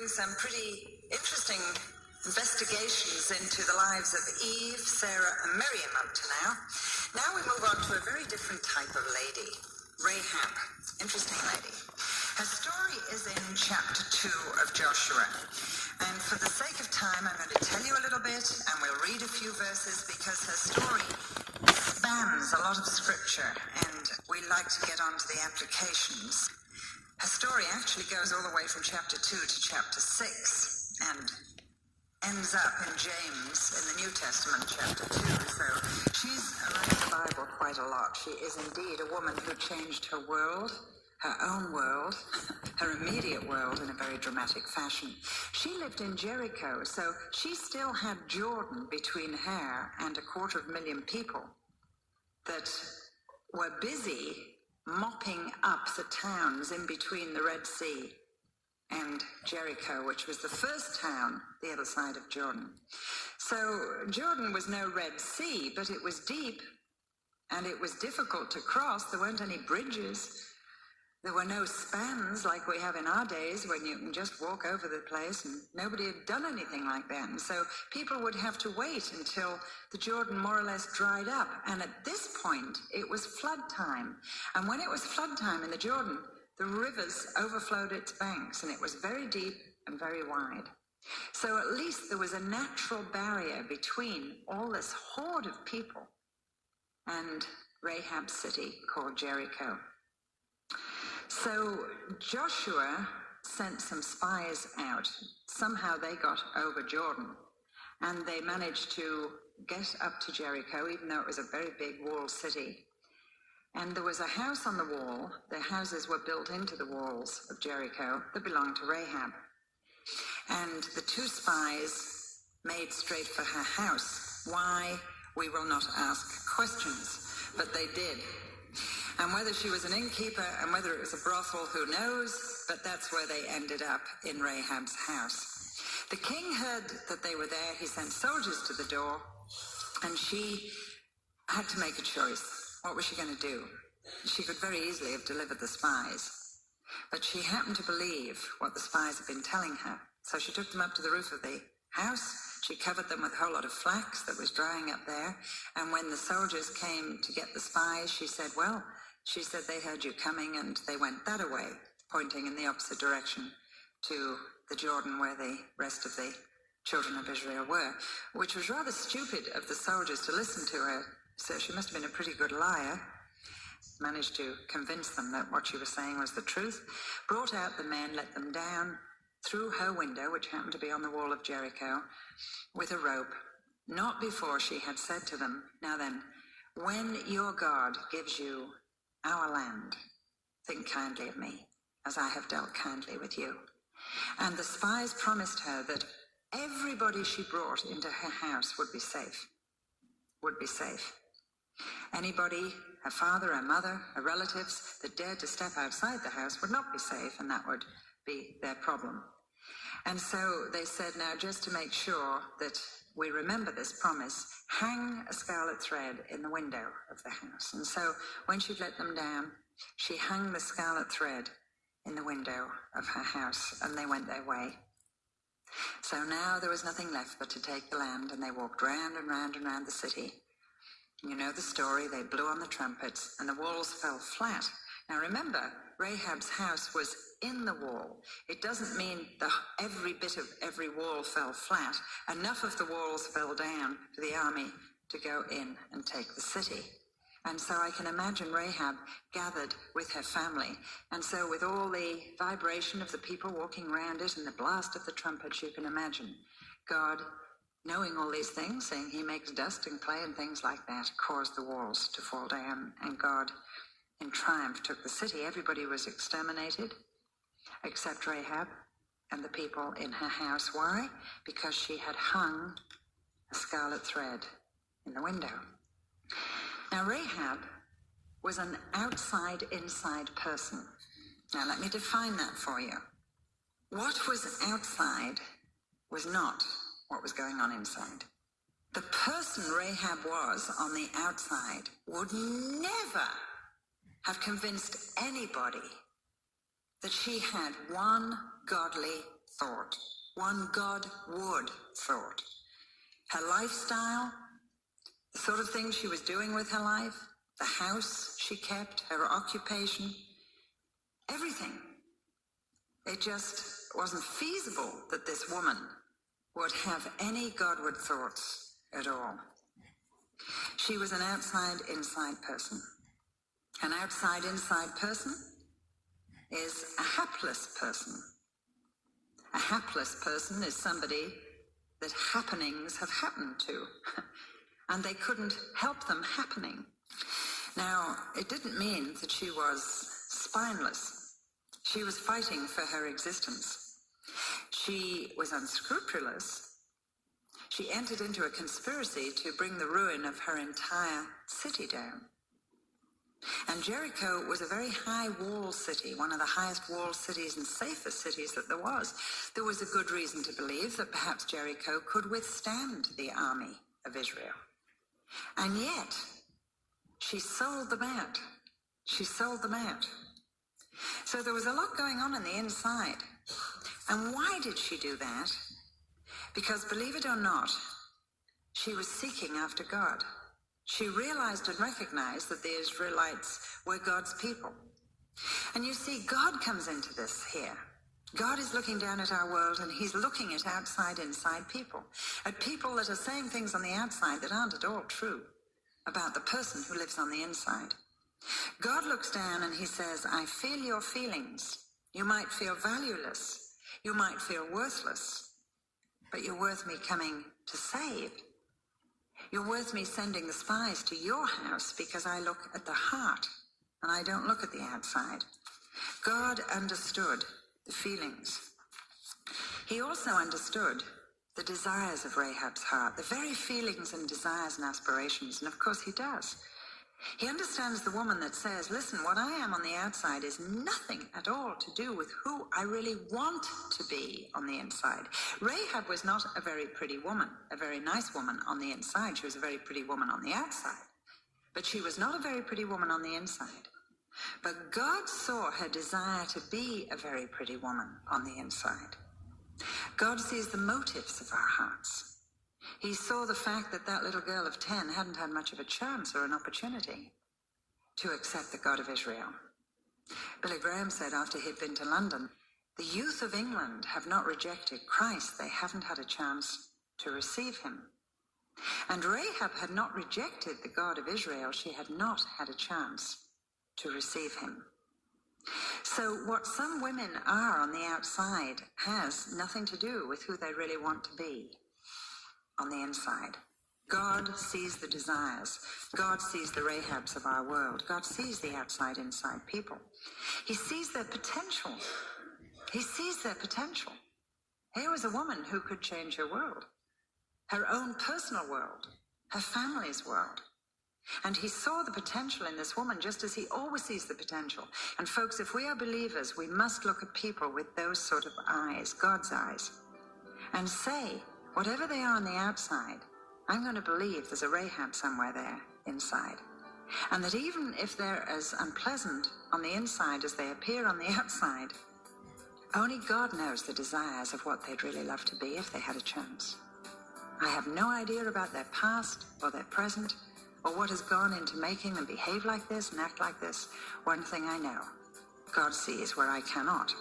doing some pretty interesting investigations into the lives of Eve, Sarah, and Miriam up to now. Now we move on to a very different type of lady, Rahab. Interesting lady. Her story is in chapter 2 of Joshua. And for the sake of time, I'm going to tell you a little bit, and we'll read a few verses because her story spans a lot of scripture, and we like to get on to the applications. Her story actually goes all the way from chapter 2 to chapter 6, and ends up in James in the New Testament, chapter 2. So she's read the Bible quite a lot. She is indeed a woman who changed her world, her own world, her immediate world in a very dramatic fashion. She lived in Jericho, so she still had Jordan between her and 250,000 people that were busy mopping up the towns in between the Red Sea and Jericho, which was the first town the other side of Jordan. So Jordan was no Red Sea, but it was deep and it was difficult to cross. There weren't any bridges. There were no spans like we have in our days when you can just walk over the place, and nobody had done anything like that. And so people would have to wait until the Jordan more or less dried up. And at this point, it was flood time. And when it was flood time in the Jordan, the rivers overflowed its banks, and it was very deep and very wide. So at least there was a natural barrier between all this horde of people and Rahab's city called Jericho. So Joshua sent some spies out. Somehow they got over Jordan, and they managed to get up to Jericho, even though it was a very big walled city. And there was a house on the wall. The houses were built into the walls of Jericho that belonged to Rahab. And the two spies made straight for her house. Why? We will not ask questions, but they did. And whether she was an innkeeper and whether it was a brothel, who knows? But that's where they ended up, in Rahab's house. The king heard that they were there. He sent soldiers to the door, and she had to make a choice. What was she going to do? She could very easily have delivered the spies, but she happened to believe what the spies had been telling her. So she took them up to the roof of the house. She covered them with a whole lot of flax that was drying up there. And when the soldiers came to get the spies, she said, they heard you coming, and they went that away, pointing in the opposite direction to the Jordan where the rest of the children of Israel were, which was rather stupid of the soldiers to listen to her. So she must have been a pretty good liar. Managed to convince them that what she was saying was the truth. Brought out the men, let them down through her window, which happened to be on the wall of Jericho, with a rope, not before she had said to them, now then, when your God gives you our land, think kindly of me, as I have dealt kindly with you. And the spies promised her that everybody she brought into her house would be safe. Anybody, her father, her mother, her relatives, that dared to step outside the house would not be safe, and that would be their problem. And so they said, now, just to make sure that we remember this promise, hang a scarlet thread in the window of the house. And so when she'd let them down, she hung the scarlet thread in the window of her house, and they went their way. So now there was nothing left but to take the land, and they walked round and round and round the city. You know the story. They blew on the trumpets, and the walls fell flat. Now remember, Rahab's house was in the wall. It doesn't mean that every bit of every wall fell flat. Enough of the walls fell down for the army to go in and take the city. And so I can imagine Rahab gathered with her family. And so with all the vibration of the people walking around it and the blast of the trumpets, you can imagine God, knowing all these things, saying he makes dust and clay and things like that, caused the walls to fall down. And God, in triumph, took the city. Everybody was exterminated except Rahab and the people in her house. Why? Because she had hung a scarlet thread in the window. Now, Rahab was an outside-inside person. Now, let me define that for you. What was outside was not what was going on inside. The person Rahab was on the outside would never have convinced anybody that she had one godly thought, one God would thought. Her lifestyle, the sort of things she was doing with her life, the house she kept, her occupation, everything. It just wasn't feasible that this woman would have any Godward thoughts at all. She was an outside-inside person. An outside-inside person is a hapless person. A hapless person is somebody that happenings have happened to, and they couldn't help them happening. Now, it didn't mean that she was spineless. She was fighting for her existence. She was unscrupulous. She entered into a conspiracy to bring the ruin of her entire city down. And Jericho was a very high wall city, one of the highest wall cities and safest cities that there was. There was a good reason to believe that perhaps Jericho could withstand the army of Israel. And yet, she sold them out. She sold them out. So there was a lot going on the inside. And why did she do that? Because, believe it or not, she was seeking after God. She realized and recognized that the Israelites were God's people. And you see, God comes into this here. God is looking down at our world, and he's looking at outside-inside people, at people that are saying things on the outside that aren't at all true about the person who lives on the inside. God looks down and he says, I feel your feelings. You might feel valueless. You might feel worthless, but you're worth me coming to save. You're worth me sending the spies to your house because I look at the heart and I don't look at the outside. God understood the feelings. He also understood the desires of Rahab's heart, the very feelings and desires and aspirations, and of course he does. He understands the woman that says, listen, what I am on the outside is nothing at all to do with who I really want to be on the inside. Rahab was not a very pretty woman, a very nice woman on the inside. She was a very pretty woman on the outside. But she was not a very pretty woman on the inside. But God saw her desire to be a very pretty woman on the inside. God sees the motives of our hearts. He saw the fact that that little girl of 10 hadn't had much of a chance or an opportunity to accept the God of Israel. Billy Graham said after he'd been to London, the youth of England have not rejected Christ. They haven't had a chance to receive him. And Rahab had not rejected the God of Israel. She had not had a chance to receive him. So what some women are on the outside has nothing to do with who they really want to be on the inside. God sees the desires. God sees the Rahabs of our world. God sees the outside-inside people. He sees their potential. He sees their potential. Here was a woman who could change her world, her own personal world, her family's world. And he saw the potential in this woman just as he always sees the potential. And folks, if we are believers, we must look at people with those sort of eyes, God's eyes, and say, whatever they are on the outside, I'm going to believe there's a Rahab somewhere there inside. And that even if they're as unpleasant on the inside as they appear on the outside, only God knows the desires of what they'd really love to be if they had a chance. I have no idea about their past or their present or what has gone into making them behave like this and act like this. One thing I know, God sees where I cannot.